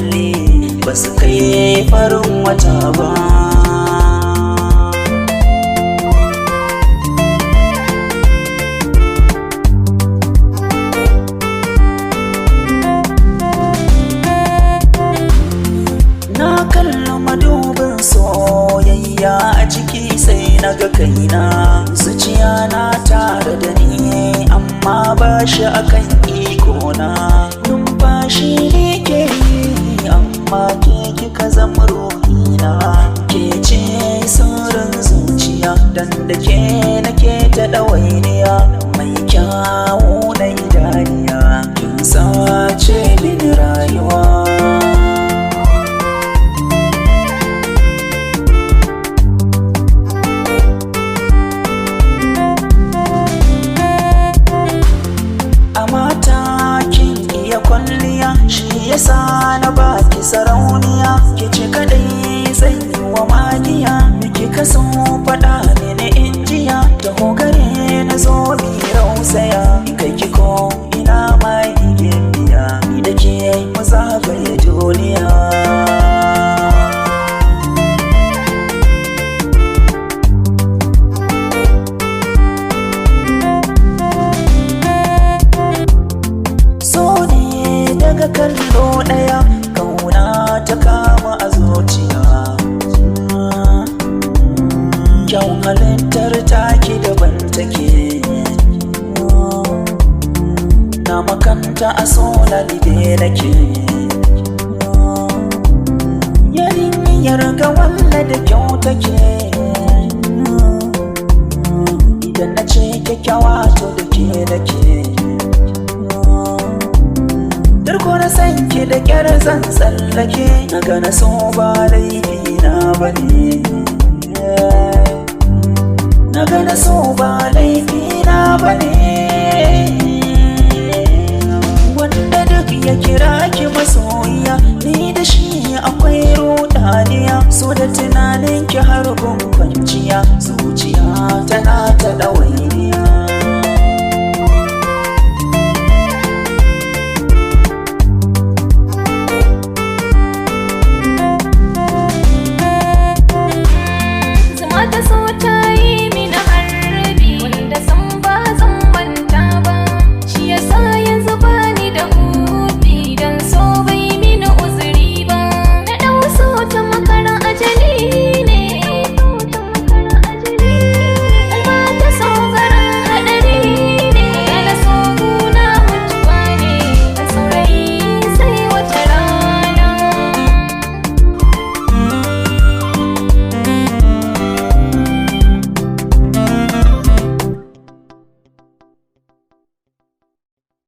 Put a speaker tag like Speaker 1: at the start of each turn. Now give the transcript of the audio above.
Speaker 1: kalli ba su kai farin wata ba. Na kalli madubin soyayya a ciki sai na ga kaina, zuciya na tare da ni amma ba shi akan ikona. Numfashi ne ke yi amma ke kika zama ruhina, ke ce sirrin zuciya dan da ke nake ta ɗawainiya. Mai kyawu na idaniya kin sace mini rayuwa. Kwalliya shi yasa na baki sarauniya, ke ce kadai zan yi wa magiya. Miki kaso faɗa mini injiya, taho gare na zo mi rausaya. In kai ki ko ina mai gimbiya, ni da ke mu zagaye duniya. Daga kallo ɗaya kauna ta kama a zuciya. Kyawun halittar taki daban take, na makanta a sola libe nake. Yarinyar ga walla da kyau take, idan na ce kyakkyawa to da ke nake. Darko na san ki da kyar zan tsallake, na gana so ba laifi na bane. Na gana so ba laifi na bane. Wanda duk ya kira ki masoyiya, ni da shi akwai rudaniya. So da